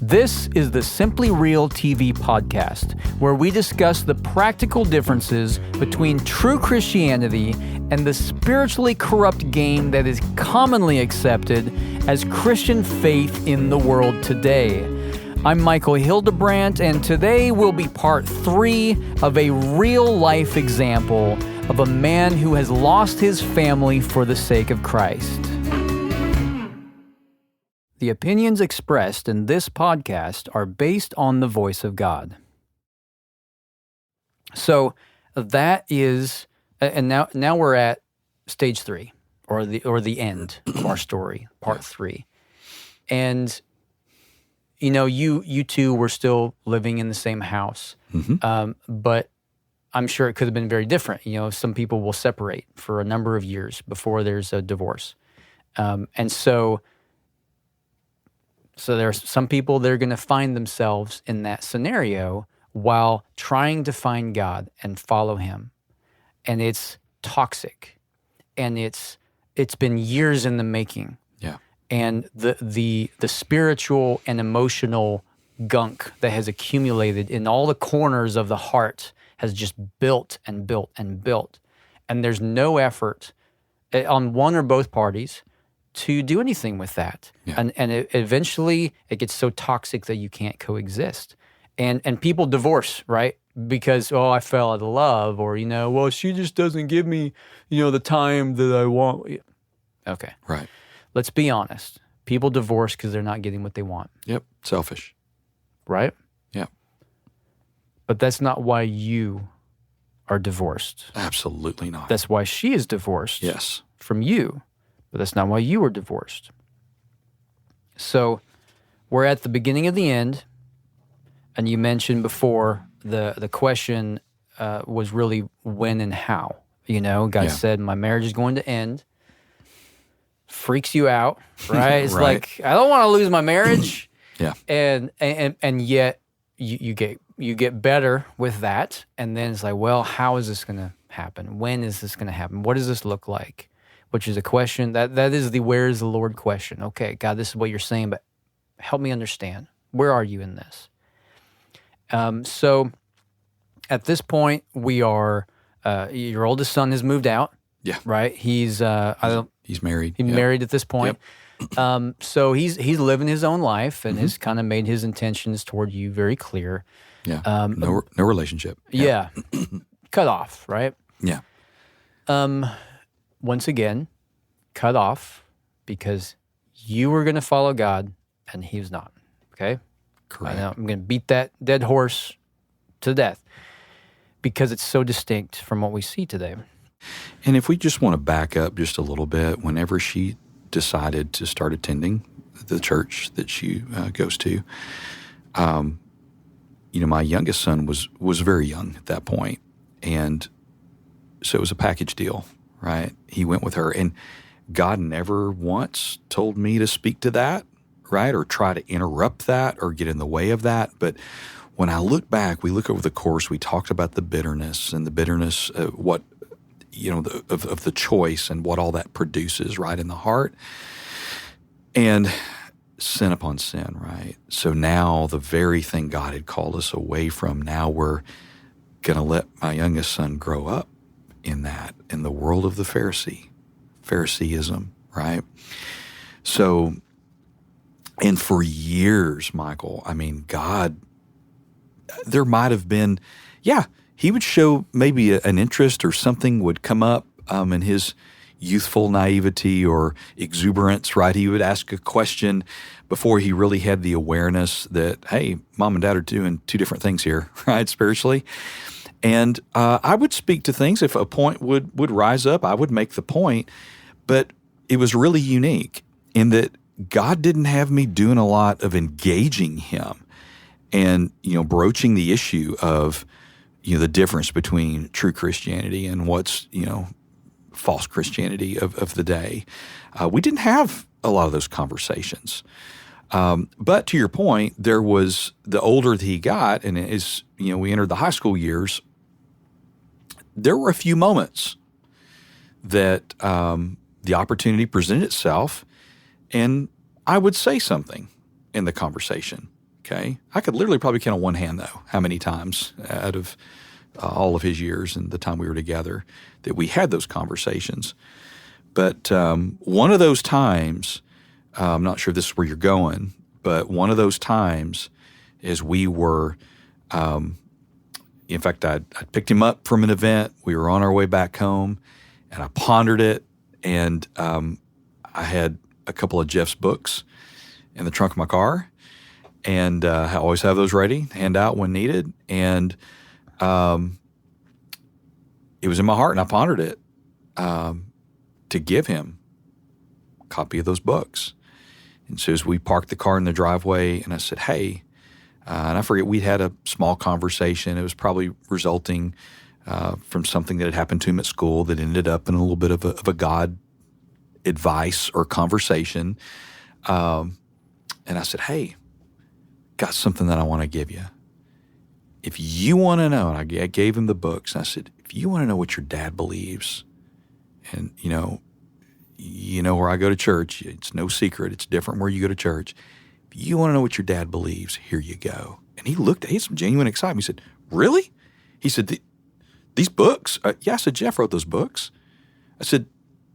This is the Simply Real TV podcast, where we discuss the practical differences between true Christianity and the spiritually corrupt game that is commonly accepted as Christian faith in the world today. I'm Michael Hildebrandt, and today will be part 3 of a real-life example of a man who has lost his family for the sake of Christ. The opinions expressed in this podcast are based on the voice of God. So that is, and now we're at stage 3, or the end of our story, part 3. And you know, you two were still living in the same house, but I'm sure it could have been very different. You know, some people will separate for a number of years before there's a divorce, and so there's some people that are going to find themselves in that scenario while trying to find God and follow Him, and it's toxic, and it's been years in the making. Yeah. And the spiritual and emotional gunk that has accumulated in all the corners of the heart has just built and built and built, and there's no effort on one or both parties to do anything with that. Yeah. And eventually it gets so toxic that you can't coexist. And people divorce, right? Because, I fell out of love, or, well, she just doesn't give me, the time that I want. Okay. Right. Let's be honest. People divorce because they're not getting what they want. Yep. Selfish. Right? Yep. But that's not why you are divorced. Absolutely not. That's why she is divorced. Yes. From you. But that's not why you were divorced. So we're at the beginning of the end, and you mentioned before the question was really when and how. God said, my marriage is going to end. Freaks you out, right? It's right. like, I don't want to lose my marriage. Yeah. And yet you get better with that, and then it's like, well, how is this going to happen? When is this going to happen? What does this look like? Which is a question that is the where is the Lord question. Okay, God, this is what you're saying, but help me understand. Where are you in this? So at this point, we are. Your oldest son has moved out. Yeah. Right. He's married. He's married at this point. Yep. So he's living his own life and has kind of made his intentions toward you very clear. Yeah. No relationship. Yeah. Cut off. Right. Yeah. Once again, cut off because you were going to follow God and he was not. Okay? Correct. I'm going to beat that dead horse to death because it's so distinct from what we see today. And if we just want to back up just a little bit, whenever she decided to start attending the church that she goes to, my youngest son was very young at that point, and so it was a package deal. Right? He went with her, and God never once told me to speak to that, right? Or try to interrupt that or get in the way of that. But when I look back, we look over the course, we talked about the bitterness of the choice and what all that produces, right, in the heart. And sin upon sin, right? So now the very thing God had called us away from, now we're going to let my youngest son grow up in the world of the Phariseeism, right? So, and for years, Michael, God, there might have been, he would show maybe an interest or something would come up in his youthful naivety or exuberance, right? He would ask a question before he really had the awareness that, hey, mom and dad are doing two different things here, right, spiritually. And I would speak to things. If a point would rise up, I would make the point. But it was really unique in that God didn't have me doing a lot of engaging him and, broaching the issue of, the difference between true Christianity and what's, false Christianity of the day. We didn't have a lot of those conversations. But to your point, there was the older that he got, and as we entered the high school years, there were a few moments that the opportunity presented itself, and I would say something in the conversation Okay. I could literally probably count on one hand, though, how many times out of all of his years and the time we were together that we had those conversations. But one of those times, I'm not sure if this is where you're going, but one of those times is we were, in fact, I picked him up from an event. We were on our way back home, and I pondered it, and I had a couple of Jeff's books in the trunk of my car, and I always have those ready, hand out when needed, and it was in my heart, and I pondered it to give him a copy of those books. And so as we parked the car in the driveway, and I said, hey, and I forget, we'd had a small conversation. It was probably resulting from something that had happened to him at school that ended up in a little bit of a God advice or conversation. And I said, hey, got something that I want to give you. If you want to know, and I gave him the books, and I said, if you want to know what your dad believes, and you know where I go to church, it's no secret, it's different where you go to church. If you want to know what your dad believes, here you go. And he had some genuine excitement. He said, really? He said, these books? Yeah, I said, Jeff wrote those books. I said,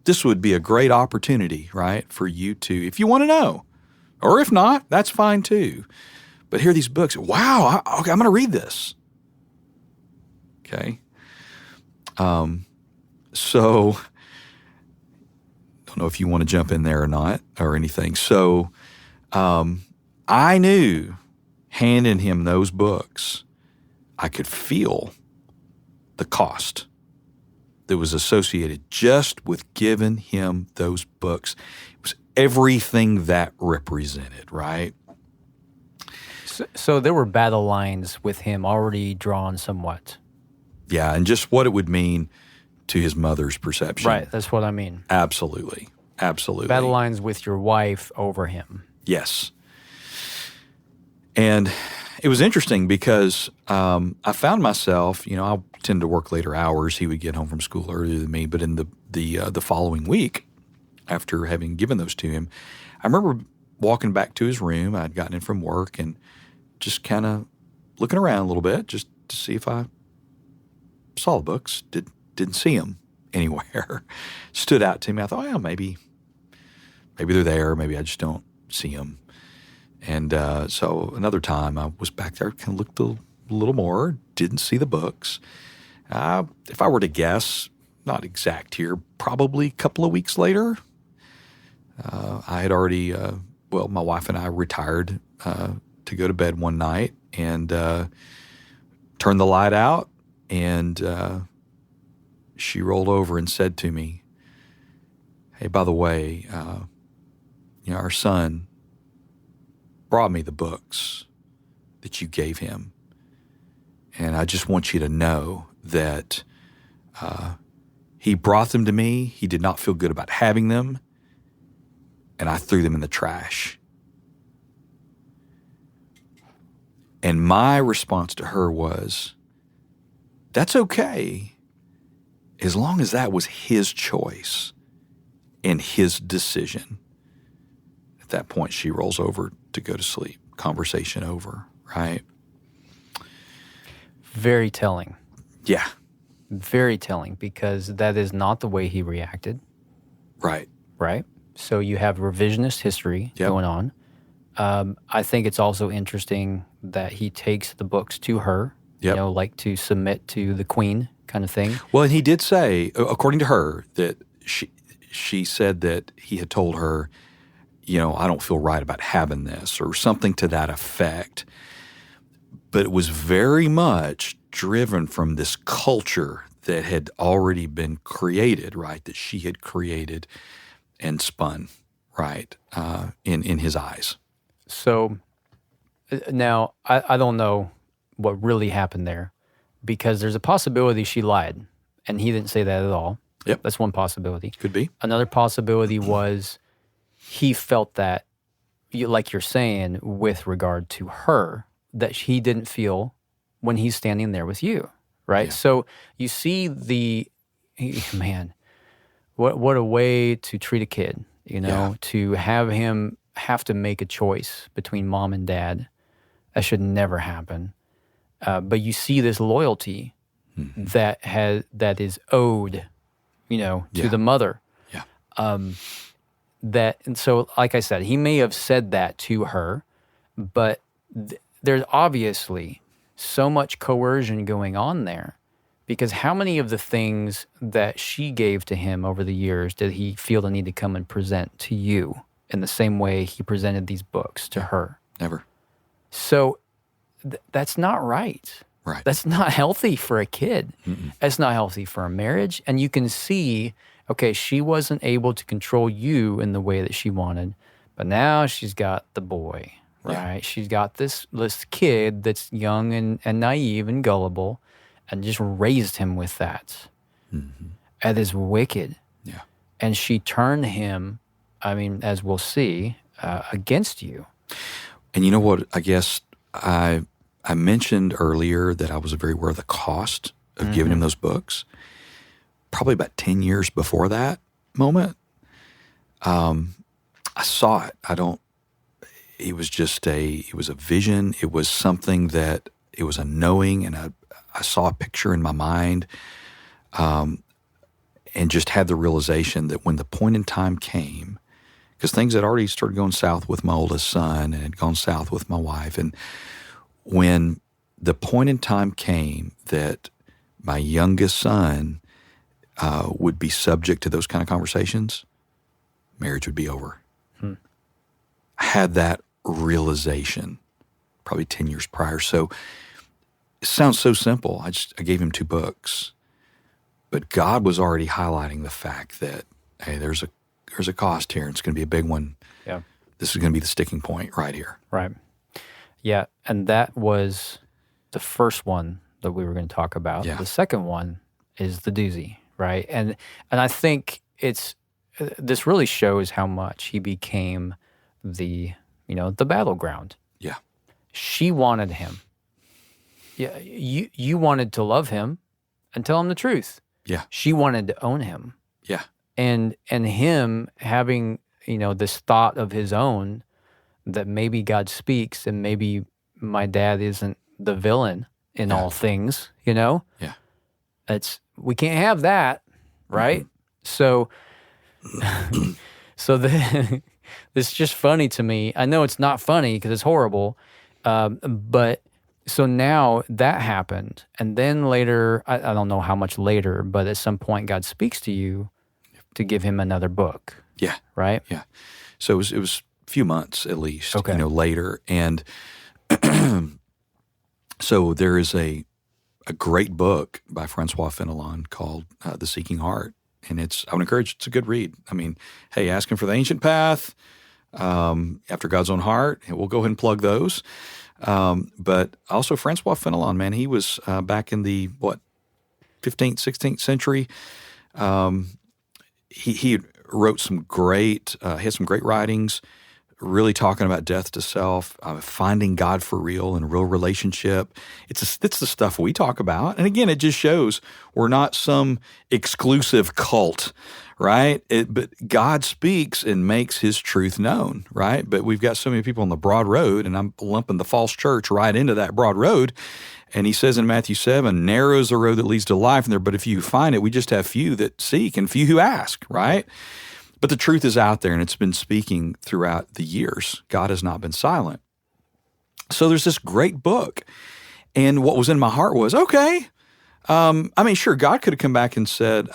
this would be a great opportunity, right, for you to, if you want to know. Or if not, that's fine too. But here are these books. Wow, okay, I'm going to read this. Okay. So, don't know if you want to jump in there or not or anything. So, I knew handing him those books, I could feel the cost that was associated just with giving him those books. It was everything that represented, right? So there were battle lines with him already drawn somewhat. Yeah, and just what it would mean to his mother's perception. Right, that's what I mean. Absolutely. Absolutely. Battle lines with your wife over him. Yes. And it was interesting because I found myself, I tend to work later hours. He would get home from school earlier than me. But in the following week, after having given those to him, I remember walking back to his room. I'd gotten in from work and just kind of looking around a little bit just to see if I saw the books. Didn't see them anywhere. Stood out to me. I thought, well, maybe they're there. Maybe I just don't see them. And so another time I was back there, kind of looked a little more, didn't see the books. If I were to guess, not exact here, probably a couple of weeks later, I had already, my wife and I retired to go to bed one night and turned the light out, and she rolled over and said to me, hey, by the way, our son brought me the books that you gave him. And I just want you to know that he brought them to me. He did not feel good about having them. And I threw them in the trash. And my response to her was, that's okay, as long as that was his choice and his decision. At that point, she rolls over to go to sleep. Conversation over, right? Very telling. Yeah. Very telling, because that is not the way he reacted. Right. Right? So you have revisionist history going on. I think it's also interesting that he takes the books to her, like to submit to the queen kind of thing. Well, and he did say, according to her, that she said that he had told her, I don't feel right about having this, or something to that effect. But it was very much driven from this culture that had already been created, right? That she had created and spun, right, in his eyes. So now I don't know what really happened there, because there's a possibility she lied and he didn't say that at all. Yep. That's one possibility. Could be. Another possibility was he felt that, like you're saying, with regard to her, that he didn't feel when he's standing there with you, right? Yeah. So you see man, what a way to treat a kid, to have him have to make a choice between mom and dad, That should never happen. But you see this loyalty that is owed, to the mother. Yeah. And so, like I said, he may have said that to her, but there's obviously so much coercion going on there, because how many of the things that she gave to him over the years did he feel the need to come and present to you in the same way he presented these books to her? Never. So that's not right. Right. That's not healthy for a kid. That's not healthy for a marriage. And you can see, okay, she wasn't able to control you in the way that she wanted, but now she's got the boy, right? Yeah. She's got this kid that's young and naive and gullible, and just raised him with that. That is wicked. Yeah. And she turned him, as we'll see, against you. And you know what? I guess I mentioned earlier that I was very aware of the cost of giving him those books. Probably about 10 years before that moment, I saw it. It was it was a vision. It was something that, it was a knowing, and I saw a picture in my mind, and just had the realization that when the point in time came, because things had already started going south with my oldest son and had gone south with my wife, and when the point in time came that my youngest son would be subject to those kind of conversations, marriage would be over. I had that realization probably 10 years prior. So it sounds so simple. I gave him 2 books, but God was already highlighting the fact that, hey, there's a cost here. It's going to be a big one. Yeah. This is going to be the sticking point right here. Right. Yeah, and that was the first one that we were going to talk about. Yeah. The second one is the doozy, right? And I think this really shows how much he became the battleground. Yeah. She wanted him. Yeah, you wanted to love him and tell him the truth. Yeah. She wanted to own him. Yeah. And him having, this thought of his own, that maybe God speaks and maybe my dad isn't the villain in all things, Yeah. We can't have that, right? So it's just funny to me. I know it's not funny because it's horrible, but so now that happened, and then later, I don't know how much later, but at some point God speaks to you to give him another book. Yeah. Right? Yeah. So it was a few months at least, Okay. Later. And so there is a great book by Francois Fenelon called The Seeking Heart. And I would encourage, it's a good read. Hey, Asking for the Ancient Path, After God's Own Heart, and we'll go ahead and plug those. But also Francois Fenelon, man, he was back in the, 15th, 16th century. He wrote some great, he had some great writings, really talking about death to self, finding God for real and real relationship. It's the stuff we talk about. And again, it just shows we're not some exclusive cult, right? But God speaks and makes his truth known, right? But we've got so many people on the broad road, and I'm lumping the false church right into that broad road. And he says in Matthew 7, narrow is the road that leads to life, and there, but if you find it, we just have few that seek and few who ask, right? But the truth is out there, and it's been speaking throughout the years. God has not been silent. So there's this great book. And what was in my heart was, okay. Sure, God could have come back and said,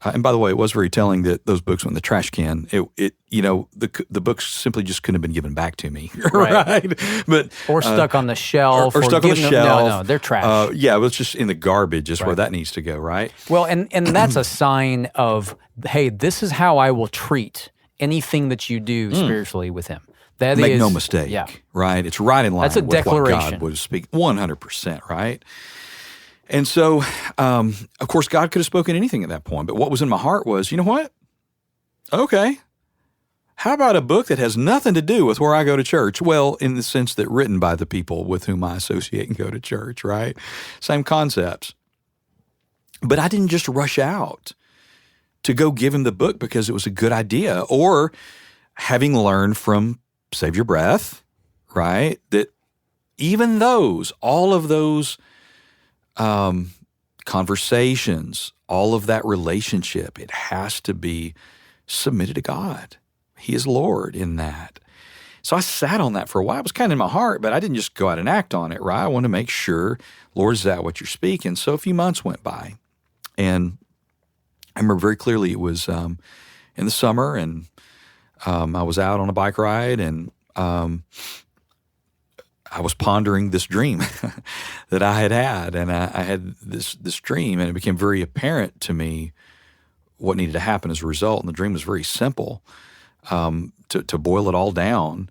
and by the way, it was very telling that those books went in the trash can. The books simply just couldn't have been given back to me, right? But or stuck on the shelf, or stuck on the shelf. No, they're trash. It was just in the garbage is where that needs to go, right? Well, and that's a sign of, hey, this is how I will treat anything that you do spiritually with him. Make no mistake, right? It's right in line That's a with declaration. what God would speak, 100%, right? And so, of course, God could have spoken anything at that point. But what was in my heart was, you know what? Okay. How about a book that has nothing to do with where I go to church? Well, in the sense that written by the people with whom I associate and go to church, right? Same concepts. But I didn't just rush out to go give him the book because it was a good idea, or having learned from Save Your Breath, right? That even those, all of those conversations, all of that relationship, it has to be submitted to God. He is Lord in that. So I sat on that for a while. It was kind of in my heart, but I didn't just go out and act on it, right? I wanted to make sure, Lord, is that what you're speaking? So a few months went by, and I remember very clearly it was in the summer, and I was out on a bike ride, and I was pondering this dream that I had, and I had this dream, and it became very apparent to me what needed to happen as a result. And the dream was very simple. To boil it all down,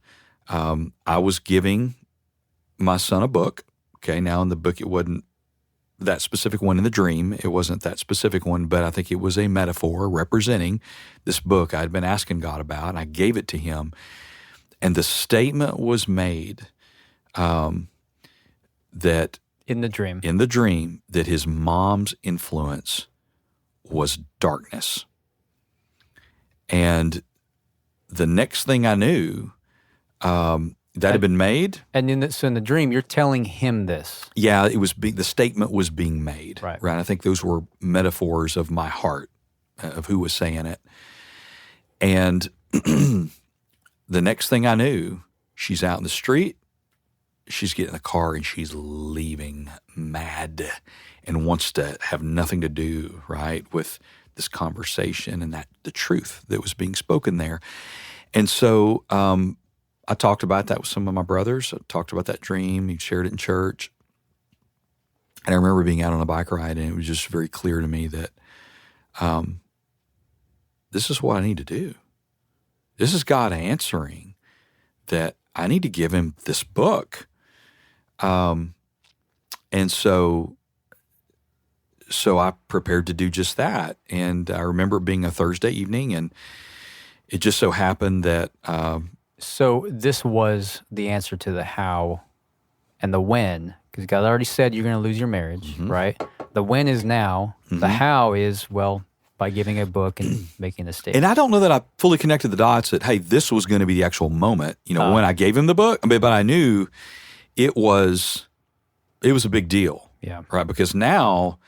I was giving my son a book. Okay, now in the book, it wasn't that specific one in the dream. It wasn't that specific one, but I think it was a metaphor representing this book I'd been asking God about, and I gave it to him. And the statement was made that in the dream, that his mom's influence was darkness. And the next thing I knew, that had been made. And so in the dream, you're telling him this. Yeah, it was. The statement was being made. Right. I think those were metaphors of my heart, of who was saying it. And the next thing I knew, she's out in the street. She's getting in the car and she's leaving mad and wants to have nothing to do, right, with this conversation and that the truth that was being spoken there. And so I talked about that with some of my brothers. I talked about that dream. He shared it in church. And I remember being out on a bike ride, and it was just very clear to me that this is what I need to do. This is God answering that I need to give him this book. And so I prepared to do just that. And I remember it being a Thursday evening, and it just so happened that So this was the answer to the how and the when, because God already said you're going to lose your marriage, right? The when is now. The how is, well, by giving a book and making a statement. And I don't know that I fully connected the dots that, hey, this was going to be the actual moment, when I gave him the book. But I knew it was a big deal. Yeah. Right? Because now,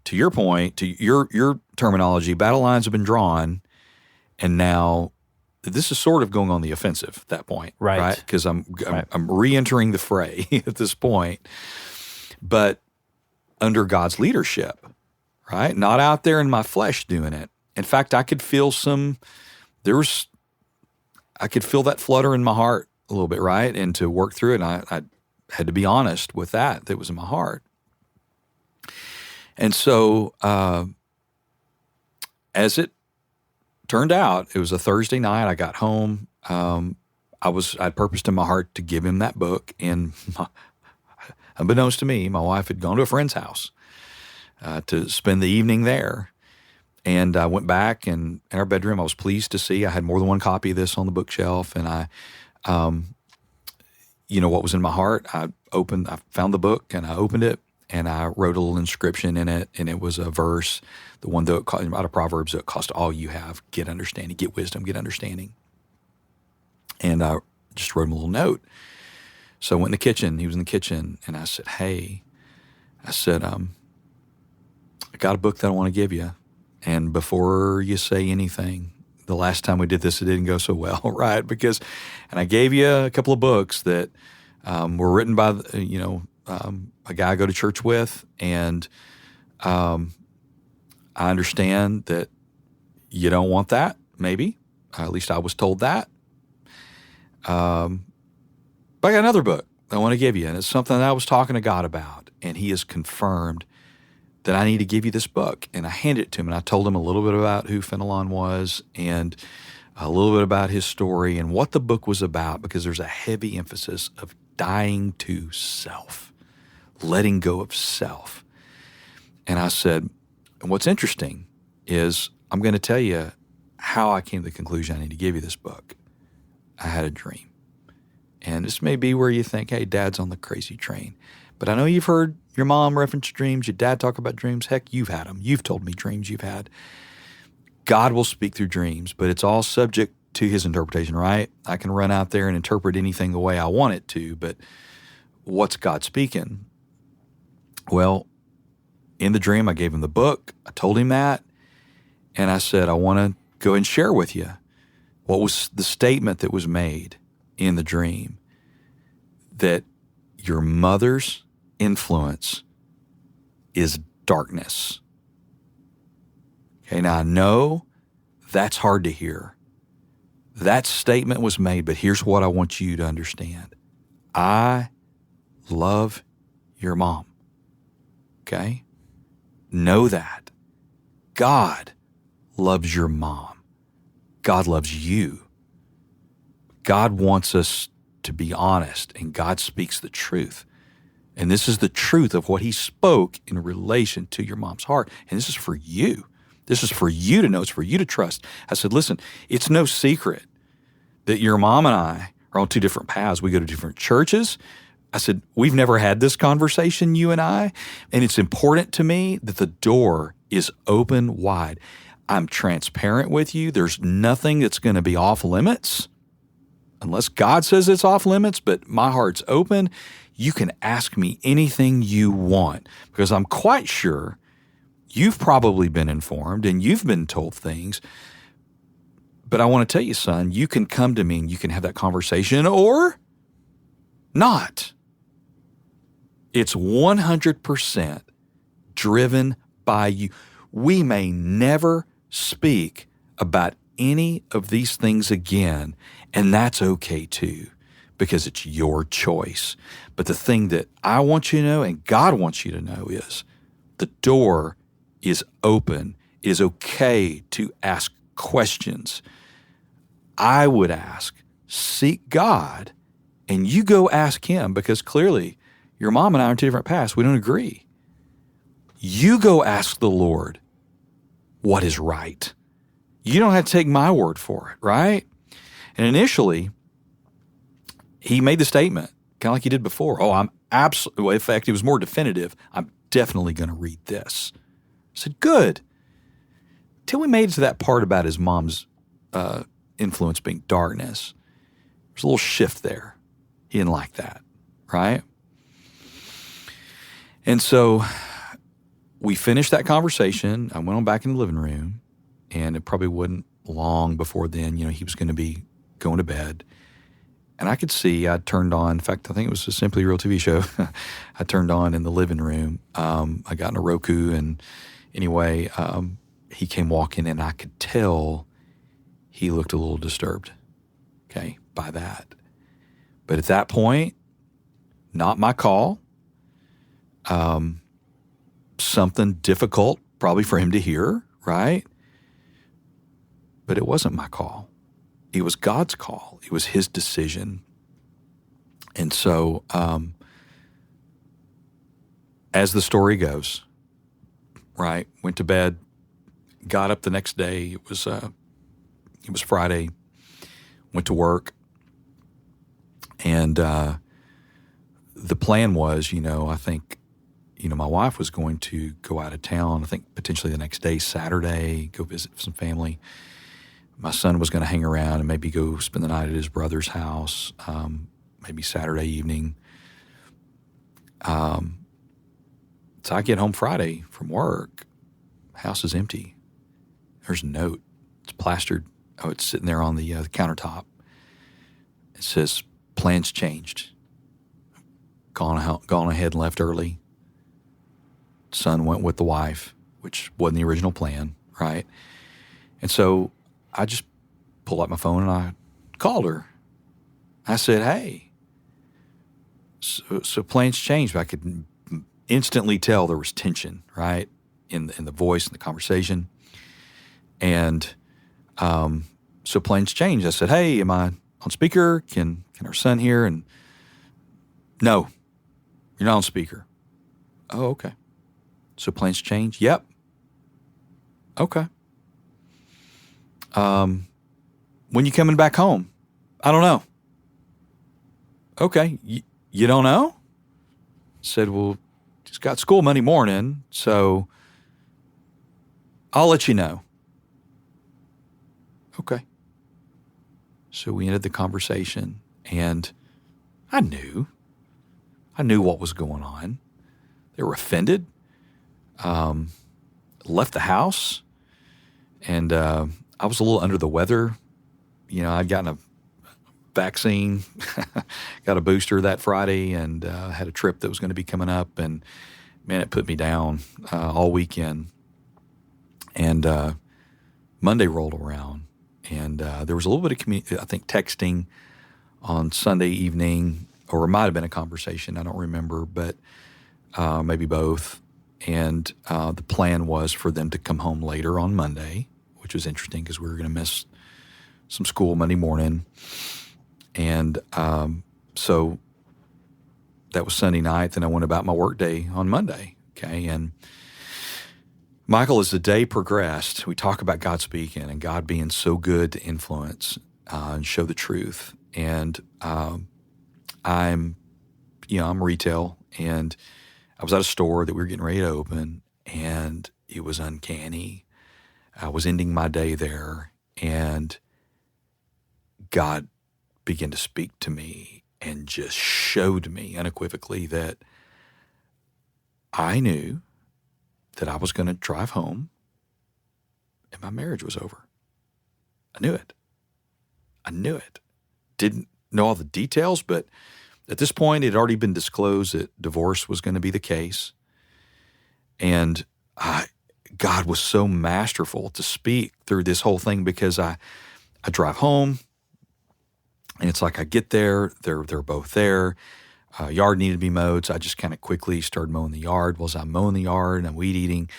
to your point, to your terminology, battle lines have been drawn, and now this is sort of going on the offensive at that point. Right. Because I'm re-entering the fray at this point, but under God's leadership, right? Not out there in my flesh doing it. In fact, I could feel I could feel that flutter in my heart a little bit, right? And to work through it, and I had to be honest with that was in my heart. And so, as it turned out, it was a Thursday night. I got home. I'd purposed in my heart to give him that book, and unbeknownst to me, my wife had gone to a friend's house to spend the evening there. And I went back, and in our bedroom, I was pleased to see I had more than one copy of this on the bookshelf. And I, what was in my heart, I found the book, and I opened it, and I wrote a little inscription in it, and it was a verse, the one out of Proverbs, that cost all you have, get understanding, get wisdom, get understanding. And I just wrote him a little note. So I went in the kitchen. He was in the kitchen, and I said, hey, I got a book that I want to give you. And before you say anything, the last time we did this, it didn't go so well, right? And I gave you a couple of books that were written by, a guy I go to church with, and I understand that you don't want that, maybe. At least I was told that. But I got another book I want to give you, and it's something that I was talking to God about, and he has confirmed that I need to give you this book. And I handed it to him, and I told him a little bit about who Fenelon was and a little bit about his story and what the book was about, because there's a heavy emphasis of dying to self, letting go of self. And I said, and what's interesting is I'm going to tell you how I came to the conclusion I need to give you this book. I had a dream. And this may be where you think, hey, Dad's on the crazy train. But I know you've heard your mom reference dreams, your dad talk about dreams. Heck, you've had them. You've told me dreams you've had. God will speak through dreams, but it's all subject to his interpretation, right? I can run out there and interpret anything the way I want it to, but what's God speaking? Well, in the dream, I gave him the book. I told him that. And I said, I want to go and share with you what was the statement that was made in the dream, that your mother's influence is darkness. Okay, now I know that's hard to hear. That statement was made, but here's what I want you to understand. I love your mom. Okay? Know that. God loves your mom. God loves you. God wants us to be honest, and God speaks the truth. And this is the truth of what he spoke in relation to your mom's heart. And this is for you. This is for you to know. It's for you to trust. I said, listen, it's no secret that your mom and I are on two different paths. We go to different churches. I said, we've never had this conversation, you and I, and it's important to me that the door is open wide. I'm transparent with you. There's nothing that's going to be off limits unless God says it's off limits, but my heart's open. You can ask me anything you want because I'm quite sure you've probably been informed and you've been told things. But I want to tell you, son, you can come to me and you can have that conversation or not. It's 100% driven by you. We may never speak about any of these things again, and that's okay too, because it's your choice. But the thing that I want you to know and God wants you to know is the door is open. It is okay to ask questions. I would ask, seek God, and you go ask him, because clearly your mom and I are on two different paths. We don't agree. You go ask the Lord what is right. You don't have to take my word for it, right? And initially, he made the statement, kind of like he did before. Oh, I'm absolutely, well, in fact, it was more definitive. I'm definitely going to read this. I said, good. Till we made it to that part about his mom's influence being darkness. There's a little shift there. He didn't like that, right? And so we finished that conversation. I went on back in the living room, and it probably wasn't long before then, he was going to be going to bed. And I could see, I turned on, in fact, I think it was a Simply Real TV show I turned on in the living room. I got in a Roku, and anyway, he came walking, and I could tell he looked a little disturbed, okay, by that. But at that point, not my call. Something difficult probably for him to hear, right? But it wasn't my call. It was God's call. It was his decision. And so, as the story goes, right, went to bed, got up the next day. It was Friday, went to work. And the plan was, I think, my wife was going to go out of town, I think potentially the next day, Saturday, go visit some family. My son was going to hang around and maybe go spend the night at his brother's house, maybe Saturday evening. So I get home Friday from work. House is empty. There's a note. It's plastered. Oh, it's sitting there on the countertop. It says, plans changed. Gone ahead and left early. Son went with the wife, which wasn't the original plan, right? And so I just pulled out my phone and I called her. I said, hey, so plans changed. I could instantly tell there was tension, right, in the voice and the conversation. And so plans changed. I said, hey, am I on speaker? Can our son hear? And no, you're not on speaker. Oh, okay. So plans change? Yep. Okay. When you coming back home? I don't know. Okay. You don't know? Said, well, just got school Monday morning, so I'll let you know. Okay. So we ended the conversation, and I knew I knew what was going on. They were offended, left the house, and I was a little under the weather. I'd gotten a vaccine, got a booster that Friday, and had a trip that was going to be coming up, and man, it put me down all weekend. And Monday rolled around, and there was a little bit of texting on Sunday evening, or it might have been a conversation, I don't remember, but maybe both. And the plan was for them to come home later on Monday, which was interesting because we were going to miss some school Monday morning. And so that was Sunday night. Then I went about my work day on Monday. Okay. And Michael, as the day progressed, we talk about God speaking and God being so good to influence and show the truth. And I'm retail, and I was at a store that we were getting ready to open, and it was uncanny. I was ending my day there, and God began to speak to me and just showed me unequivocally that I knew that I was going to drive home and my marriage was over. I knew it. Didn't know all the details, but at this point, it had already been disclosed that divorce was going to be the case. And God was so masterful to speak through this whole thing, because I drive home, and it's like I get there, they're both there. Yard needed to be mowed, so I just kind of quickly started mowing the yard. Well, as I'm mowing the yard and I'm weed eating,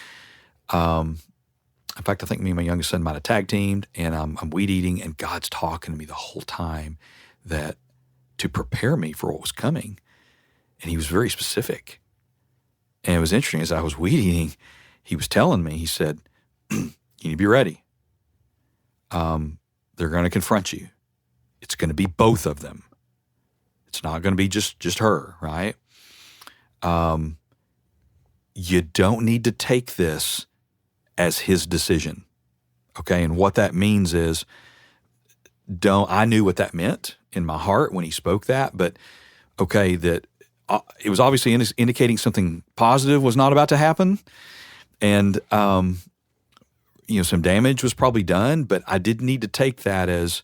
in fact, I think me and my youngest son might have tag teamed, and I'm weed eating, and God's talking to me the whole time that to prepare me for what was coming. And he was very specific. And it was interesting, as I was weed eating, he was telling me, he said, you need to be ready. They're going to confront you. It's going to be both of them. It's not going to be just her, right? You don't need to take this as his decision, okay? And what that means is, I knew what that meant in my heart when he spoke that, but okay, that it was obviously indicating something positive was not about to happen, and some damage was probably done, but I didn't need to take that as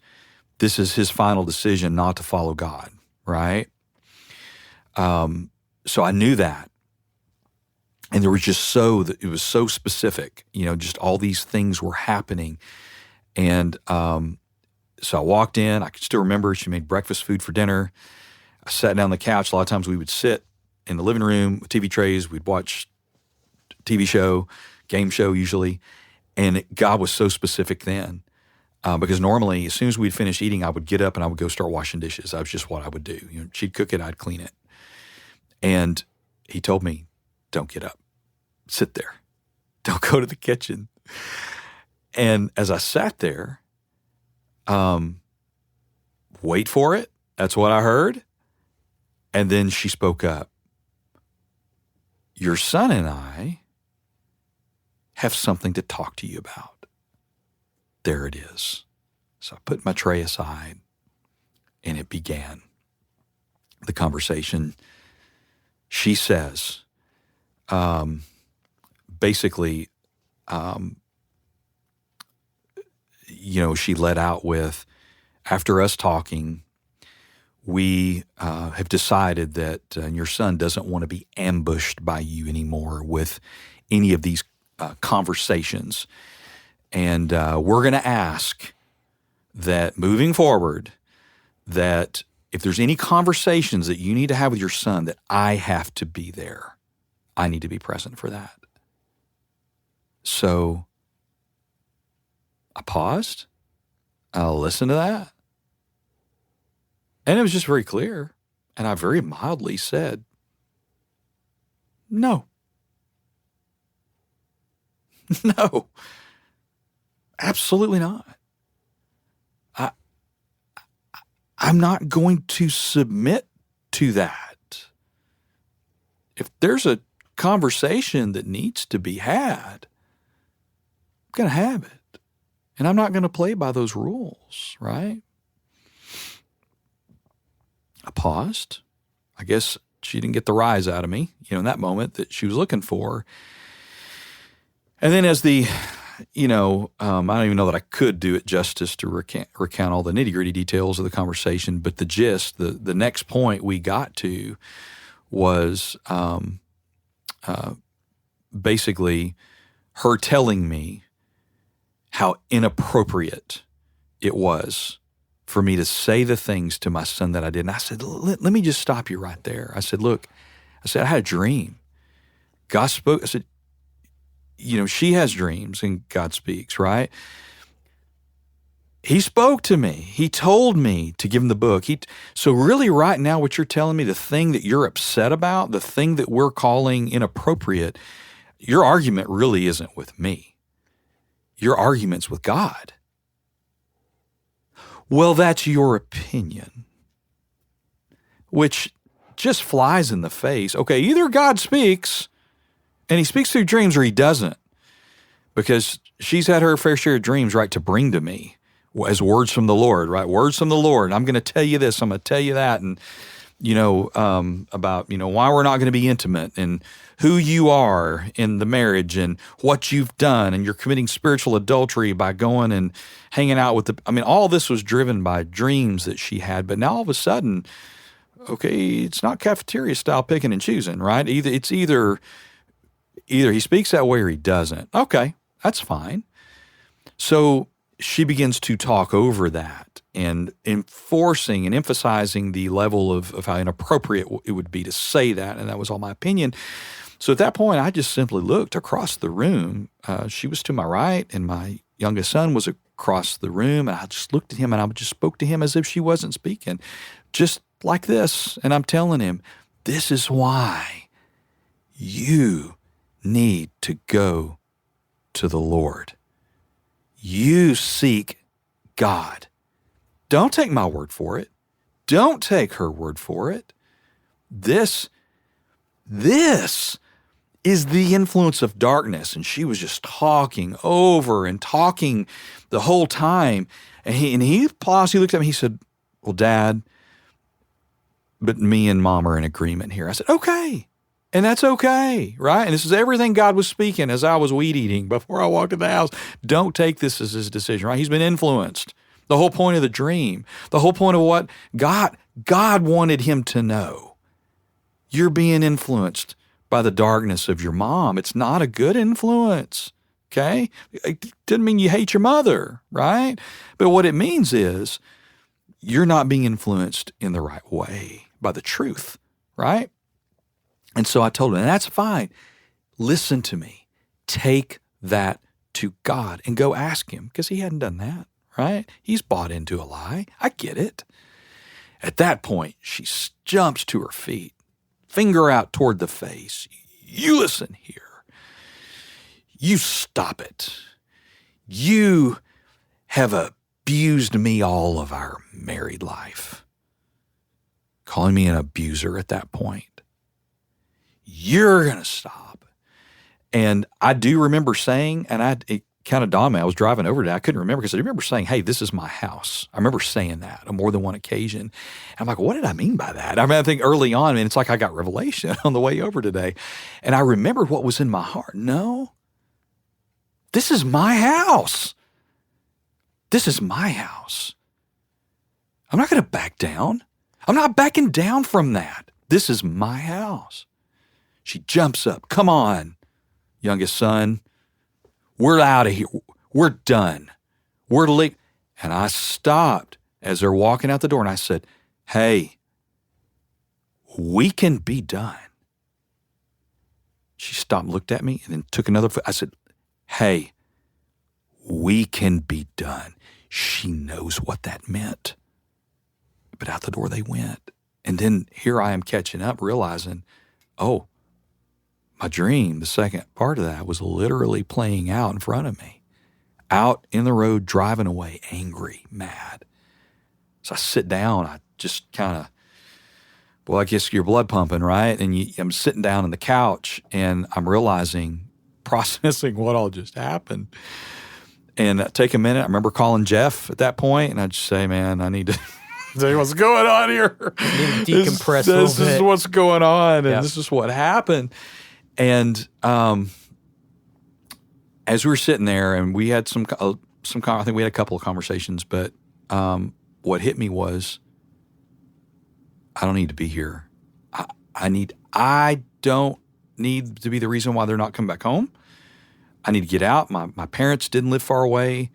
this is his final decision not to follow God, right? So I knew that. And there was just it was so specific, just all these things were happening. And so I walked in, I could still remember she made breakfast food for dinner. I sat down on the couch. A lot of times we would sit in the living room with TV trays. We'd watch TV show, game show usually. And God was so specific then. Because normally, as soon as we'd finish eating, I would get up and I would go start washing dishes. That was just what I would do. She'd cook it, I'd clean it. And he told me, don't get up. Sit there. Don't go to the kitchen. And as I sat there, wait for it. That's what I heard. And then she spoke up. Your son and I have something to talk to you about. There it is. So I put my tray aside, and it began. The conversation. She says, basically, she let out with, after us talking, we have decided that your son doesn't want to be ambushed by you anymore with any of these conversations. And we're going to ask that moving forward, that if there's any conversations that you need to have with your son, that I have to be there. I need to be present for that. So I paused. I listened to that. And it was just very clear. And I very mildly said, no. No. Absolutely not. I'm not going to submit to that. If there's a conversation that needs to be had, I'm going to have it. And I'm not going to play by those rules, right? I paused. I guess she didn't get the rise out of me, in that moment that she was looking for. And then as the, I don't even know that I could do it justice to recount all the nitty-gritty details of the conversation, but the gist, the next point we got to was basically her telling me how inappropriate it was for me to say the things to my son that I did. And I said, let me just stop you right there. I said, look, I had a dream. God spoke. I said, she has dreams and God speaks, right? He spoke to me. He told me to give him the book. So really right now, what you're telling me, the thing that you're upset about, the thing that we're calling inappropriate, your argument really isn't with me. Your argument's with God. Well, that's your opinion, which just flies in the face. Okay, either God speaks, and he speaks through dreams, or he doesn't, because she's had her fair share of dreams, right, to bring to me as words from the Lord, right? Words from the Lord. I'm going to tell you this, I'm going to tell you that, and, about, why we're not going to be intimate and who you are in the marriage and what you've done, and you're committing spiritual adultery by going and hanging out with all this was driven by dreams that she had. But now all of a sudden, okay, it's not cafeteria style picking and choosing, right? Either he speaks that way or he doesn't. Okay, that's fine. So she begins to talk over that and enforcing and emphasizing the level of how inappropriate it would be to say that, and that was all my opinion. So at that point, I just simply looked across the room. She was to my right, and my youngest son was across the room, and I just looked at him, and I just spoke to him as if she wasn't speaking, just like this. And I'm telling him, this is why you need to go to the Lord. You seek God. Don't take my word for it. Don't take her word for it. This is the influence of darkness. And she was just talking over and talking the whole time. And he paused, he looked at me, he said, well, Dad, but me and Mom are in agreement here. I said, okay. And that's okay, right? And this is everything God was speaking as I was weed eating before I walked in the house. Don't take this as his decision, right? He's been influenced. The whole point of the dream, the whole point of what God wanted him to know. You're being influenced by the darkness of your mom. It's not a good influence, okay? It doesn't mean you hate your mother, right? But what it means is you're not being influenced in the right way by the truth, right? And so I told him, and that's fine. Listen to me. Take that to God and go ask him, because he hadn't done that, right? He's bought into a lie. I get it. At that point, she jumps to her feet, finger out toward the face. You listen here. You stop it. You have abused me all of our married life. Calling me an abuser at that point. You're going to stop. And I do remember saying, and it kind of dawned me, I was driving over today, I couldn't remember, because I remember saying, hey, this is my house. I remember saying that on more than one occasion. And I'm like, what did I mean by that? I think early on, it's like I got revelation on the way over today. And I remembered what was in my heart. No, this is my house. This is my house. I'm not going to back down. I'm not backing down from that. This is my house. She jumps up. Come on, youngest son. We're out of here. We're done. We're late. And I stopped as they're walking out the door, and I said, hey, we can be done. She stopped, looked at me, and then took another foot. I said, hey, we can be done. She knows what that meant. But out the door they went. And then here I am catching up, realizing, oh, my dream, the second part of that, was literally playing out in front of me. Out in the road, driving away, angry, mad. So I sit down, I just kind of, well, I guess your blood pumping, right? And I'm sitting down on the couch, and I'm realizing, processing what all just happened. And take a minute. I remember calling Jeff at that point, and I'd just say, man, I need to Say, what's going on here? Need to decompress a This little is bit. what's going on, and Yep. this is what happened. And as we were sitting there, and we had I think we had a couple of conversations, but what hit me was, I don't need to be here. I don't need to be the reason why they're not coming back home. I need to get out. My parents didn't live far away,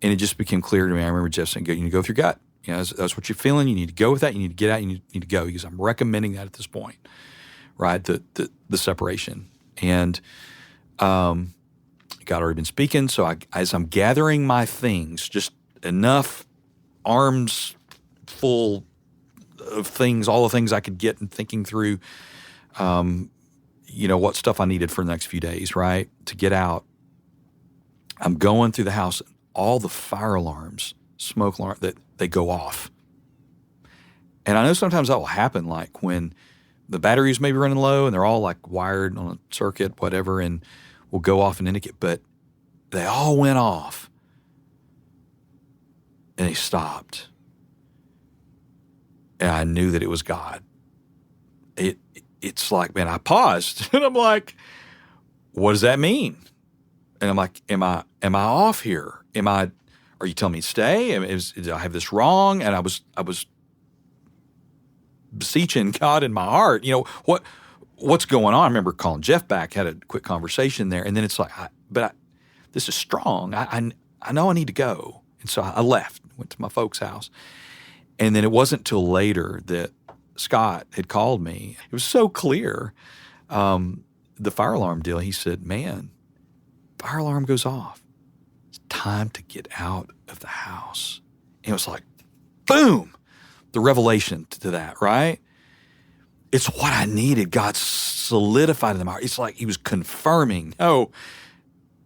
and it just became clear to me. I remember Jeff saying, "You need to go with your gut. You know, that's what you're feeling. You need to go with that. You need to get out. You need to go." Because I'm recommending that at this point, right? The separation. And God had already been speaking. So as I'm gathering my things, just enough arms full of things, all the things I could get, and thinking through, what stuff I needed for the next few days, right? To get out. I'm going through the house, all the fire alarms, smoke alarm, that they go off. And I know sometimes that will happen, like when the batteries may be running low and they're all like wired on a circuit, whatever, and will go off and indicate, but they all went off and they stopped. And I knew that it was God. It's like, man, I paused and I'm like, what does that mean? And I'm like, am I off here? Are you telling me to stay? Did I have this wrong? And I was beseeching God in my heart, what's going on? I remember calling Jeff back, had a quick conversation there. And then it's like, this is strong. I know I need to go. And so I left, went to my folks' house. And then it wasn't till later that Scott had called me. It was so clear. The fire alarm deal, he said, man, fire alarm goes off. It's time to get out of the house. And it was like, boom, the revelation to that, right? It's what I needed. God solidified in my heart. It's like he was confirming, oh,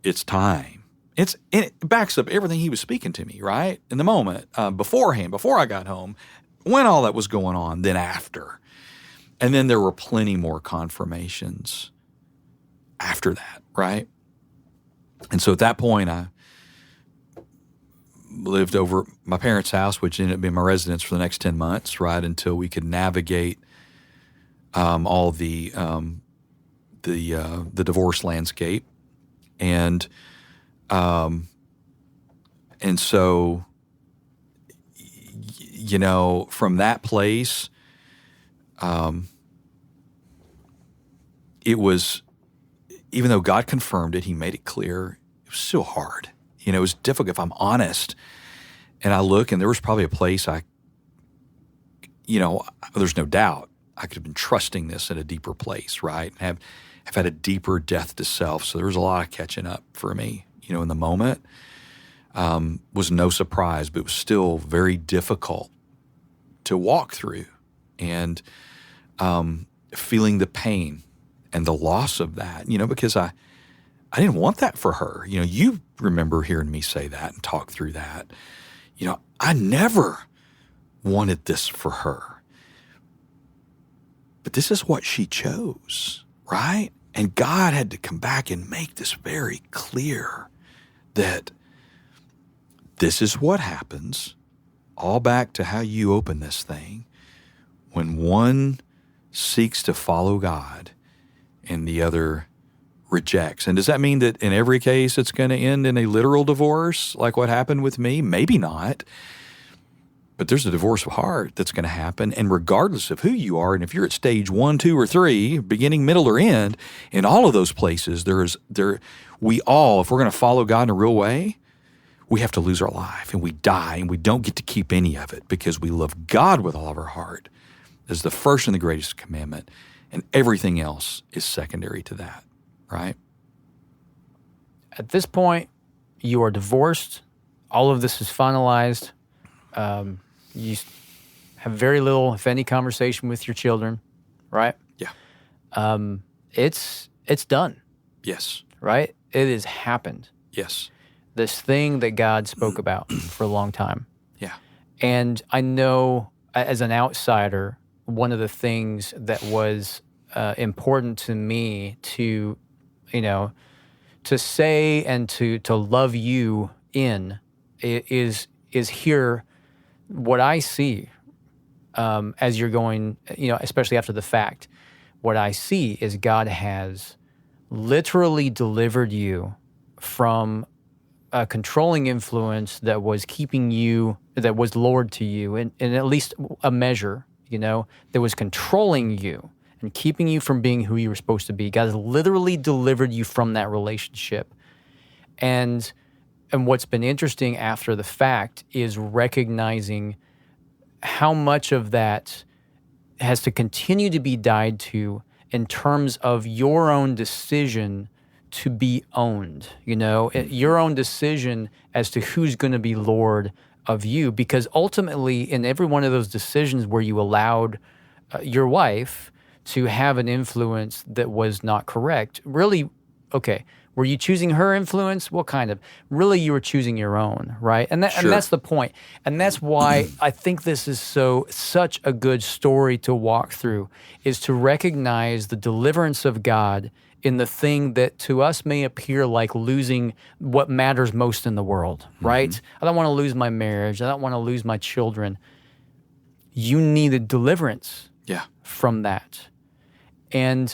it's time. And it backs up everything he was speaking to me, right? In the moment, beforehand, before I got home, when all that was going on, then after. And then there were plenty more confirmations after that, right? And so at that point, I lived over my parents' house, which ended up being my residence for the next 10 months, right, until we could navigate all the divorce landscape. And so, from that place, it was, even though God confirmed it, he made it clear, it was so hard. It was difficult, if I'm honest. And I look, and there was probably a place there's no doubt I could have been trusting this in a deeper place, right? And have had a deeper death to self. So there was a lot of catching up for me, in the moment. Was no surprise, but it was still very difficult to walk through. And feeling the pain and the loss of that, because I didn't want that for her. You remember hearing me say that and talk through that. I never wanted this for her. But this is what she chose, right? And God had to come back and make this very clear that this is what happens, all back to how you open this thing, when one seeks to follow God and the other rejects. And does that mean that in every case it's going to end in a literal divorce like what happened with me? Maybe not. But there's a divorce of heart that's going to happen. And regardless of who you are, and if you're at stage 1, 2, or 3, beginning, middle, or end, in all of those places, we all, if we're going to follow God in a real way, we have to lose our life and we die, and we don't get to keep any of it because we love God with all of our heart as the first and the greatest commandment, and everything else is secondary to that, right? At this point, you are divorced. All of this is finalized. You have very little, if any, conversation with your children, right? Yeah. It's done, Yes. right? It has happened. Yes. This thing that God spoke about for a long time. Yeah. And I know, as an outsider, one of the things that was important to me to say and to love you in is here what I see as you're going, especially after the fact. What I see is God has literally delivered you from a controlling influence that was keeping you, that was Lord to you, in at least a measure, that was controlling you and keeping you from being who you were supposed to be. God has literally delivered you from that relationship. And what's been interesting after the fact is recognizing how much of that has to continue to be died to in terms of your own decision to be owned, your own decision as to who's going to be Lord of you. Because ultimately, in every one of those decisions where you allowed your wife to have an influence that was not correct, really, okay, were you choosing her influence? What kind of? Really, you were choosing your own, right? And Sure. and that's the point. And that's why I think this is such a good story to walk through, is to recognize the deliverance of God in the thing that to us may appear like losing what matters most in the world, right? I don't want to lose my marriage. I don't want to lose my children. You needed deliverance Yeah. from that. And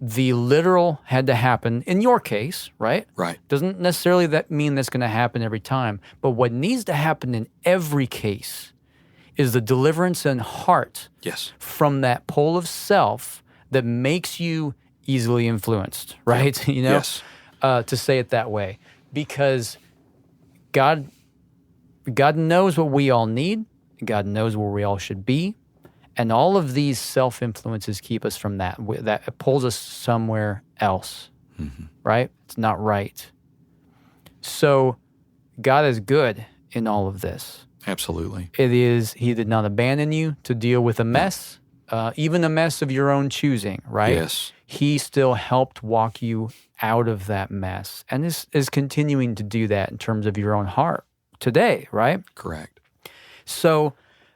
the literal had to happen in your case, right? Right. Doesn't necessarily that mean that's going to happen every time. But what needs to happen in every case is the deliverance in heart Yes. from that pole of self that makes you easily influenced, right? Yes. To say it that way, because God knows what we all need. God knows where we all should be. And all of these self-influences keep us from that. That pulls us somewhere else, right? It's not right. So God is good in all of this. Absolutely. He did not abandon you to deal with a mess, even a mess of your own choosing, right? Yes. He still helped walk you out of that mess and is continuing to do that in terms of your own heart today, right? Correct. So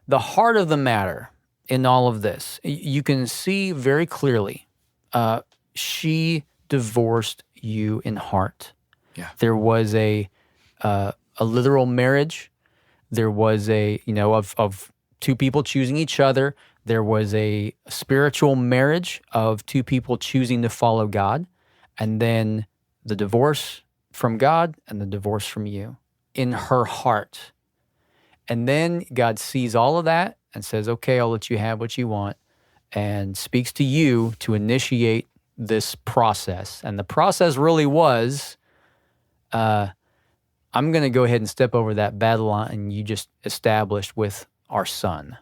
the heart of the matter in all of this, you can see very clearly, she divorced you in heart. Yeah. There was a literal marriage. There was of two people choosing each other. There was a spiritual marriage of two people choosing to follow God, and then the divorce from God and the divorce from you in her heart. And then God sees all of that and says, okay, I'll let you have what you want, and speaks to you to initiate this process. And the process really was, I'm going to go ahead and step over that battle line you just established with our son.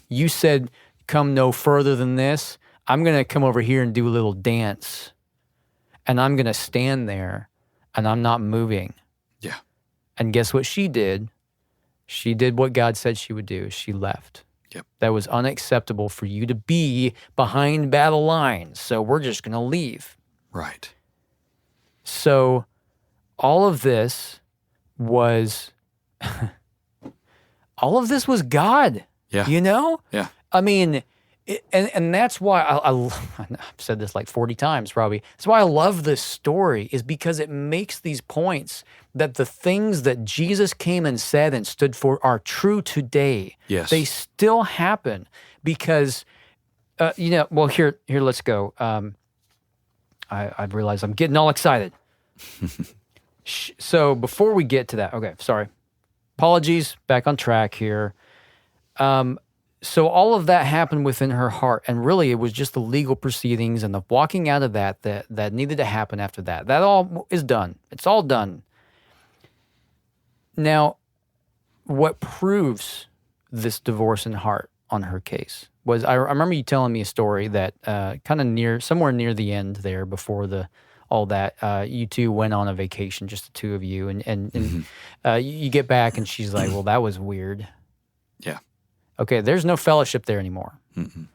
You said, come no further than this. I'm going to come over here and do a little dance, and I'm going to stand there, and I'm not moving. Yeah. And guess what she did? She did what God said she would do. She left. Yep. That was unacceptable for you to be behind battle lines. So we're just going to leave. Right. So all of this was God. Yeah. Yeah. I mean, and that's why I've said this like 40 times probably. That's why I love this story, is because it makes these points that the things that Jesus came and said and stood for are true today. Yes. They still happen because, well, here, let's go. I've realized I'm getting all excited. So before we get to that, okay, sorry. Apologies, back on track here. So all of that happened within her heart, and really it was just the legal proceedings and the walking out of that needed to happen after that. That all is done. It's all done. Now, what proves this divorce in heart on her case was, I remember you telling me a story that kind of somewhere near the end there before all that, you two went on a vacation, just the two of you, and you get back and she's like, well, that was weird. Yeah. Okay, there's no fellowship there anymore. Mm-mm.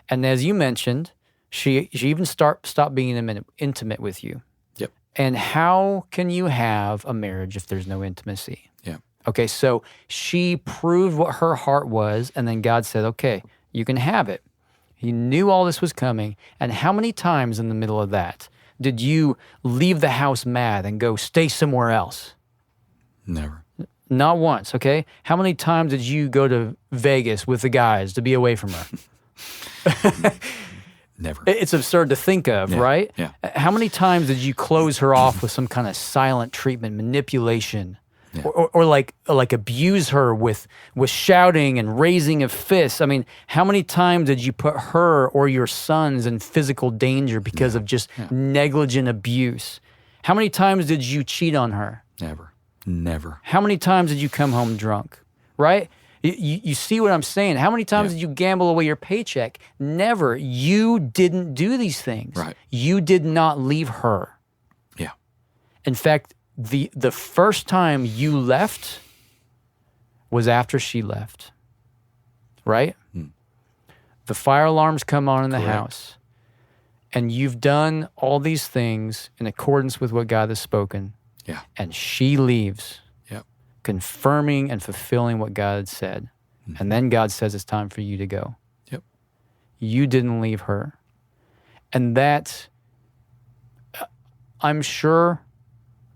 And as you mentioned, she even stopped being intimate with you. Yep. And how can you have a marriage if there's no intimacy? Yeah. Okay, so she proved what her heart was, and then God said, okay, you can have it. He knew all this was coming. And how many times in the middle of that did you leave the house mad and go stay somewhere else? Never. Not once, okay? How many times did you go to Vegas with the guys to be away from her? Never. It's absurd to think of, right? Yeah. How many times did you close her off with some kind of silent treatment, manipulation, or like abuse her with shouting and raising of fists? I mean, how many times did you put her or your sons in physical danger because of just negligent abuse? How many times did you cheat on her? Never. How many times did you come home drunk, right? You see what I'm saying? How many times did you gamble away your paycheck? Never. You didn't do these things. Right. You did not leave her. Yeah. In fact, the first time you left was after she left, right? The fire alarms come on in the house, and you've done all these things in accordance with what God has spoken. Yeah. And she leaves, confirming and fulfilling what God had said. And then God says it's time for you to go. Yep. You didn't leave her. And that, I'm sure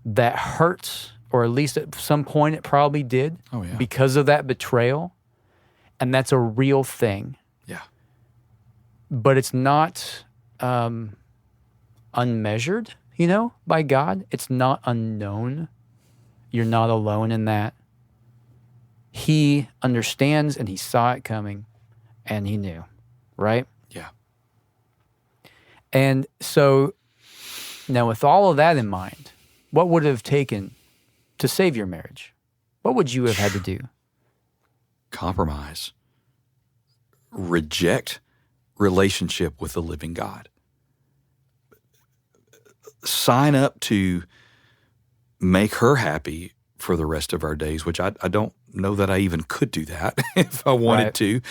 that hurts, or at least at some point it probably did, because of that betrayal. And that's a real thing. Yeah. But it's not unmeasured, by God. It's not unknown. You're not alone in that. He understands, and he saw it coming, and he knew, right? Yeah. And so now with all of that in mind, what would it have taken to save your marriage? What would you have had to do? Compromise. Reject relationship with the living God. Sign up to make her happy for the rest of our days, which I don't know that I even could do that if I wanted to.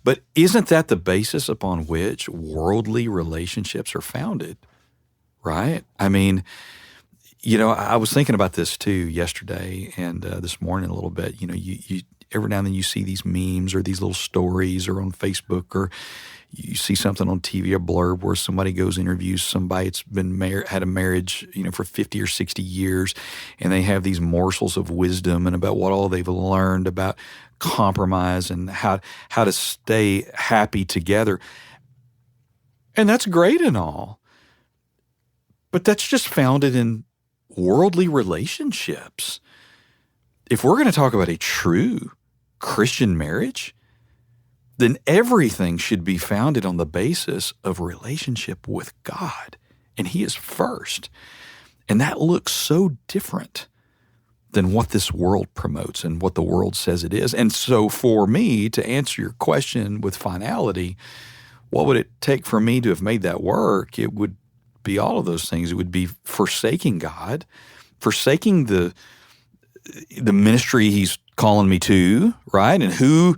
But isn't that the basis upon which worldly relationships are founded, right? I mean, I was thinking about this too yesterday and this morning a little bit. You every now and then you see these memes or these little stories or on Facebook, or you see something on TV, a blurb where somebody goes interviews somebody that's been had a marriage, for 50 or 60 years, and they have these morsels of wisdom and about what all they've learned about compromise and how to stay happy together. And that's great and all, but that's just founded in worldly relationships. If we're going to talk about a true Christian marriage, then everything should be founded on the basis of relationship with God. And He is first. And that looks so different than what this world promotes and what the world says it is. And so for me, to answer your question with finality, what would it take for me to have made that work? It would be all of those things. It would be forsaking God, forsaking the ministry He's calling me to, right? And who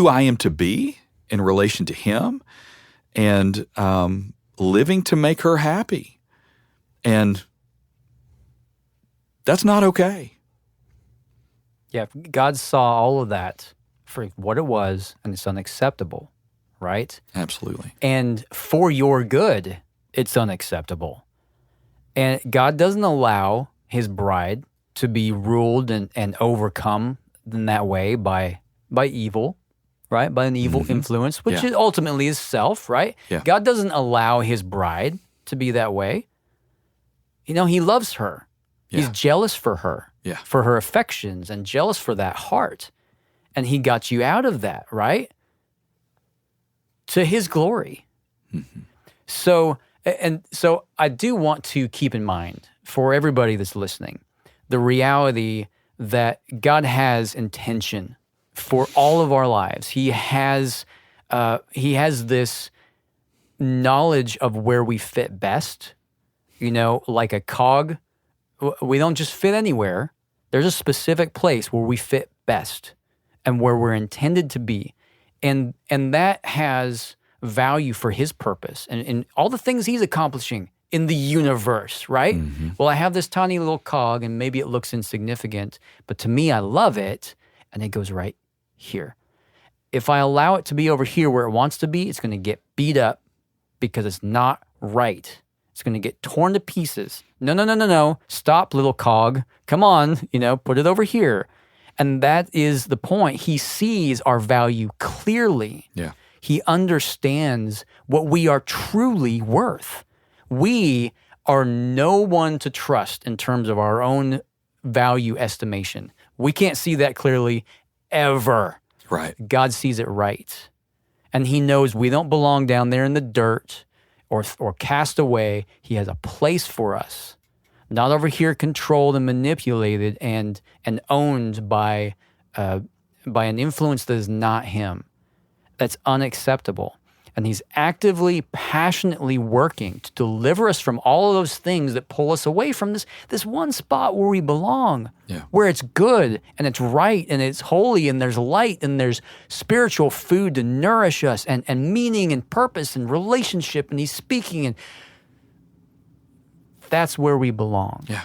I am to be in relation to Him, and living to make her happy. And that's not okay. Yeah, God saw all of that for what it was, and it's unacceptable, right? Absolutely. And for your good, it's unacceptable. And God doesn't allow His bride to be ruled and overcome in that way by evil, right? By an evil influence, which is ultimately is self, right? Yeah. God doesn't allow His bride to be that way. He loves her. He's jealous for her, for her affections, and jealous for that heart. And He got you out of that, right? To His glory. So I do want to keep in mind for everybody that's listening, the reality that God has intention for all of our lives. He has this knowledge of where we fit best. Like a cog, we don't just fit anywhere. There's a specific place where we fit best and where we're intended to be. And that has value for His purpose and all the things He's accomplishing in the universe, right? Well, I have this tiny little cog and maybe it looks insignificant, but to me, I love it, and it goes right here. If I allow it to be over here where it wants to be, it's going to get beat up because it's not right. It's going to get torn to pieces. No, no, no, no, no. Stop, little cog. Come on, put it over here. And that is the point. He sees our value clearly. Yeah. He understands what we are truly worth. We are no one to trust in terms of our own value estimation. We can't see that clearly ever. Right. God sees it right. And he knows we don't belong down there in the dirt or cast away. He has a place for us, not over here controlled and manipulated and owned by an influence that is not him. That's unacceptable. And he's actively, passionately working to deliver us from all of those things that pull us away from this one spot where we belong, where it's good and it's right and it's holy and there's light and there's spiritual food to nourish us and meaning and purpose and relationship, and he's speaking, and that's where we belong. Yeah.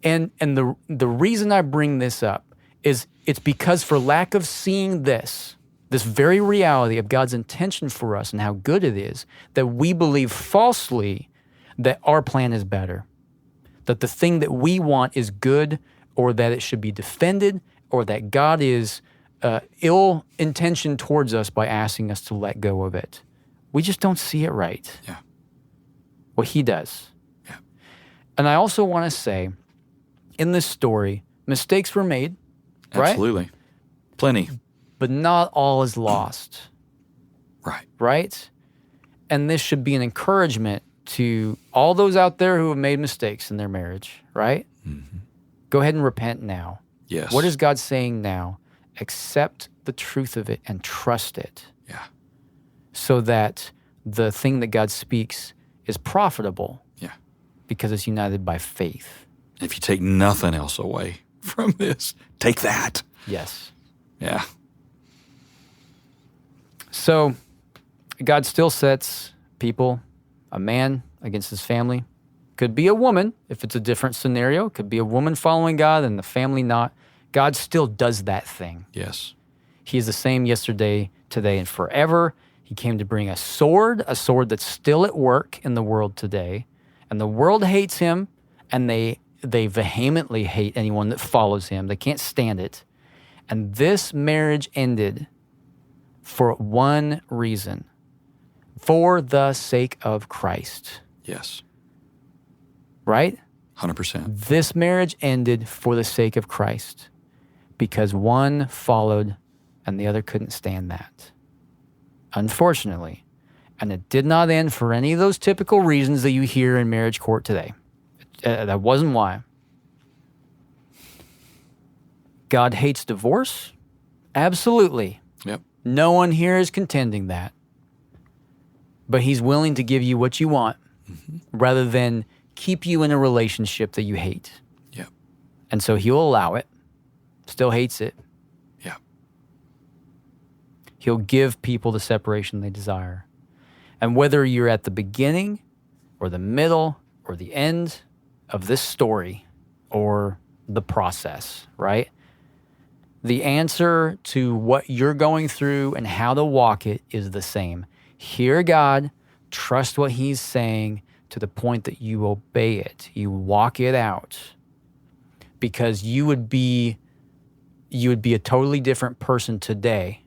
And the reason I bring this up is it's because for lack of seeing this very reality of God's intention for us and how good it is, that we believe falsely that our plan is better, that the thing that we want is good, or that it should be defended, or that God is ill-intentioned towards us by asking us to let go of it. We just don't see it right. Yeah. Well, he does. Yeah. And I also want to say, in this story, mistakes were made, right? Absolutely. Plenty. But not all is lost. Right. Right? And this should be an encouragement to all those out there who have made mistakes in their marriage, right? Mm-hmm. Go ahead and repent now. Yes. What is God saying now? Accept the truth of it and trust it. Yeah. So that the thing that God speaks is profitable. Yeah. Because it's united by faith. If you take nothing else away from this, take that. Yes. Yeah. So God still sets people, a man against his family. Could be a woman if it's a different scenario. Could be a woman following God and the family not. God still does that thing. Yes. He is the same yesterday, today, and forever. He came to bring a sword that's still at work in the world today. And the world hates him, and they vehemently hate anyone that follows him. They can't stand it. And this marriage ended for one reason: for the sake of Christ. Yes. Right? 100%. This marriage ended for the sake of Christ because one followed and the other couldn't stand that. Unfortunately. And it did not end for any of those typical reasons that you hear in marriage court today. That wasn't why. God hates divorce? Absolutely. Yep. No one here is contending that. But he's willing to give you what you want rather than keep you in a relationship that you hate. Yep. And so he'll allow it. Still hates it. Yeah. He'll give people the separation they desire. And whether you're at the beginning or the middle or the end of this story or the process, right? The answer to what you're going through and how to walk it is the same. Hear God, trust what he's saying to the point that you obey it. You walk it out. Because you would be a totally different person today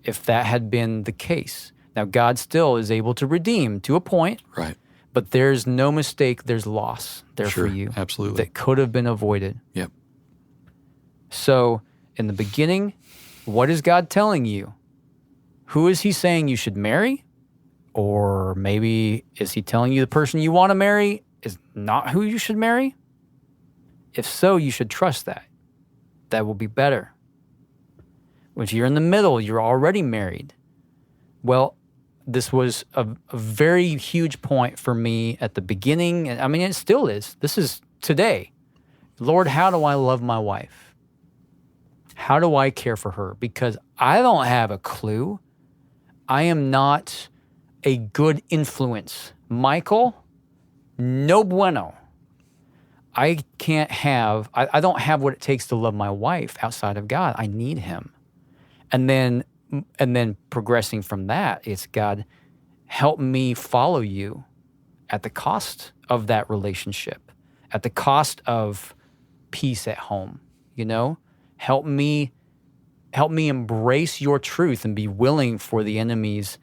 if that had been the case. Now, God still is able to redeem to a point. Right. But there's no mistake, there's loss there Sure, for you. absolutely. That could have been avoided. Yep. So, in the beginning, what is God telling you? Who is he saying you should marry? Or maybe is he telling you the person you want to marry is not who you should marry? If so, you should trust that. That will be better. If you're in the middle, you're already married. Well, this was a very huge point for me at the beginning. And I mean, it still is. This is today. Lord, how do I love my wife? How do I care for her? Because I don't have a clue. I am not a good influence. Michael, no bueno. I don't have what it takes to love my wife outside of God. I need him. And then progressing from that, it's God, help me follow you at the cost of that relationship, at the cost of peace at home. You know, help me embrace your truth and be willing for the enemies,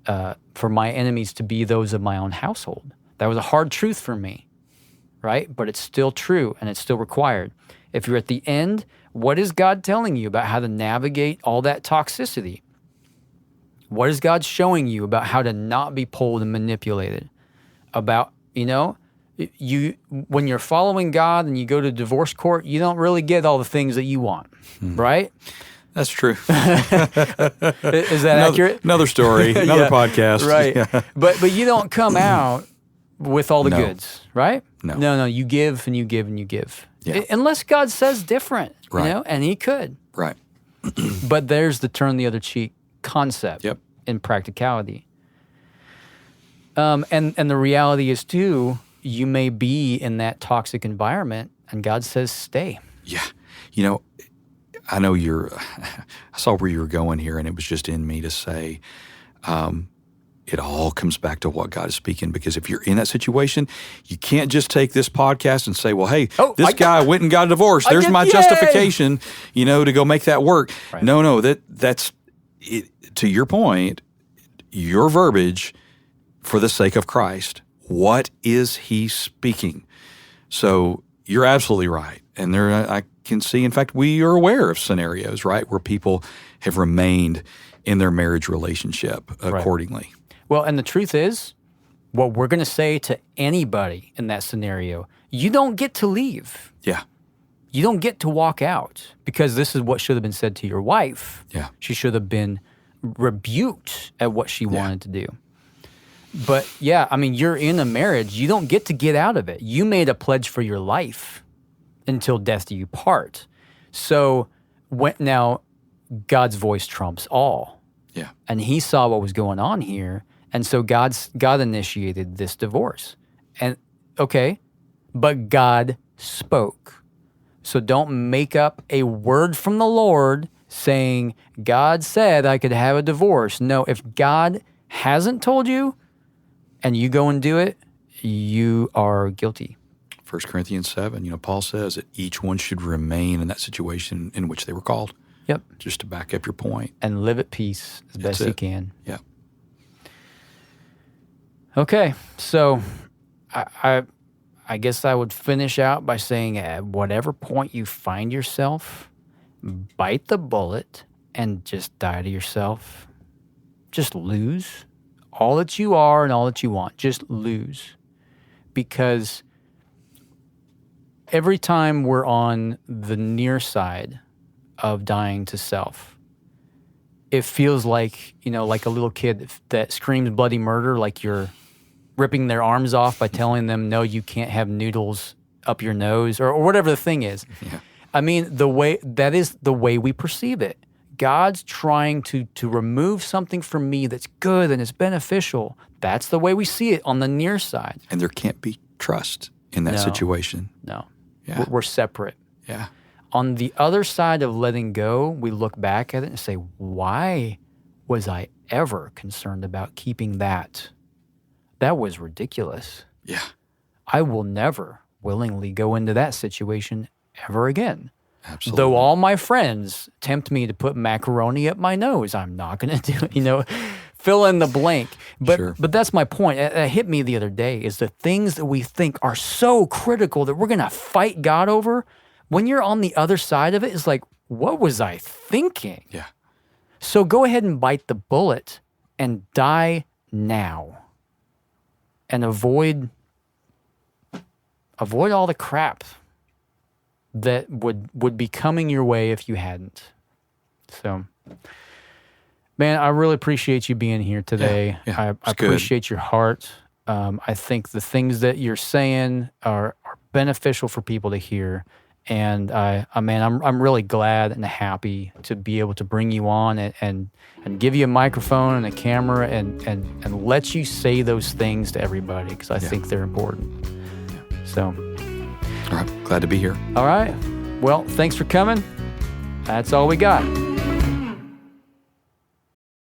for my enemies to be those of my own household. That was a hard truth for me, right? But it's still true and it's still required. If you're at the end, what is God telling you about how to navigate all that toxicity? What is God showing you about how to not be pulled and manipulated? About, you know, when you're following God and you go to divorce court, you don't really get all the things that you want, right? That's true. Is that accurate? Another story, another podcast. Right. Yeah. But you don't come out with all the goods, right? No. You give and you give and you give. Yeah. Unless God says different, Right. you know, and he could. Right. But there's the turn the other cheek concept Yep. in practicality. And the reality is too, you may be in that toxic environment and God says stay. Yeah. You know, I know I saw where you were going here, and it was just in me to say, it all comes back to what God is speaking, because if you're in that situation, you can't just take this podcast and say, well, hey, this guy went and got a divorce. There's my justification, you know, to go make that work. Right. No, that's it, to your point, your verbiage for the sake of Christ. What is he speaking? So you're absolutely right. And I can see, in fact, we are aware of scenarios, right, where people have remained in their marriage relationship accordingly. Well, and the truth is, what we're going to say to anybody in that scenario, you don't get to leave. Yeah. You don't get to walk out, because this is what should have been said to your wife. Yeah. She should have been rebuked at what she wanted to do. But yeah, I mean, you're in a marriage. You don't get to get out of it. You made a pledge for your life until death do you part. So now God's voice trumps all. Yeah. And he saw what was going on here. And so God initiated this divorce. And okay, but God spoke. So don't make up a word from the Lord saying, God said I could have a divorce. No, if God hasn't told you and you go and do it, you are guilty. 1 Corinthians 7, you know, Paul says that each one should remain in that situation in which they were called. Yep. Just to back up your point. And live at peace as best you can. Yeah. Okay, so I guess I would finish out by saying, at whatever point you find yourself, bite the bullet and just die to yourself. Just lose all that you are and all that you want. Just lose. Because every time we're on the near side of dying to self, it feels like, you know, like a little kid that screams bloody murder, like you're ripping their arms off by telling them, no, you can't have noodles up your nose, or whatever the thing is. Yeah. I mean, that is the way we perceive it. God's trying to remove something from me that's good and is beneficial. That's the way we see it on the near side. And there can't be trust in that situation. No. Yeah. We're separate. Yeah. On the other side of letting go, we look back at it and say, why was I ever concerned about keeping that? That was ridiculous. Yeah. I will never willingly go into that situation ever again. Absolutely. Though all my friends tempt me to put macaroni up my nose, I'm not going to do it, you know, fill in the blank. But Sure. but that's my point. It hit me the other day, is the things that we think are so critical that we're going to fight God over. When you're on the other side of it, it's like, what was I thinking? Yeah. So go ahead and bite the bullet and die now. And avoid all the crap that would be coming your way if you hadn't. So, man, I really appreciate you being here today. Yeah, I appreciate your heart. I think the things that you're saying are beneficial for people to hear. And I'm really glad and happy to be able to bring you on and give you a microphone and a camera and let you say those things to everybody, because I think they're important. So, All right. Glad to be here. all right. Well, thanks for coming. That's all we got.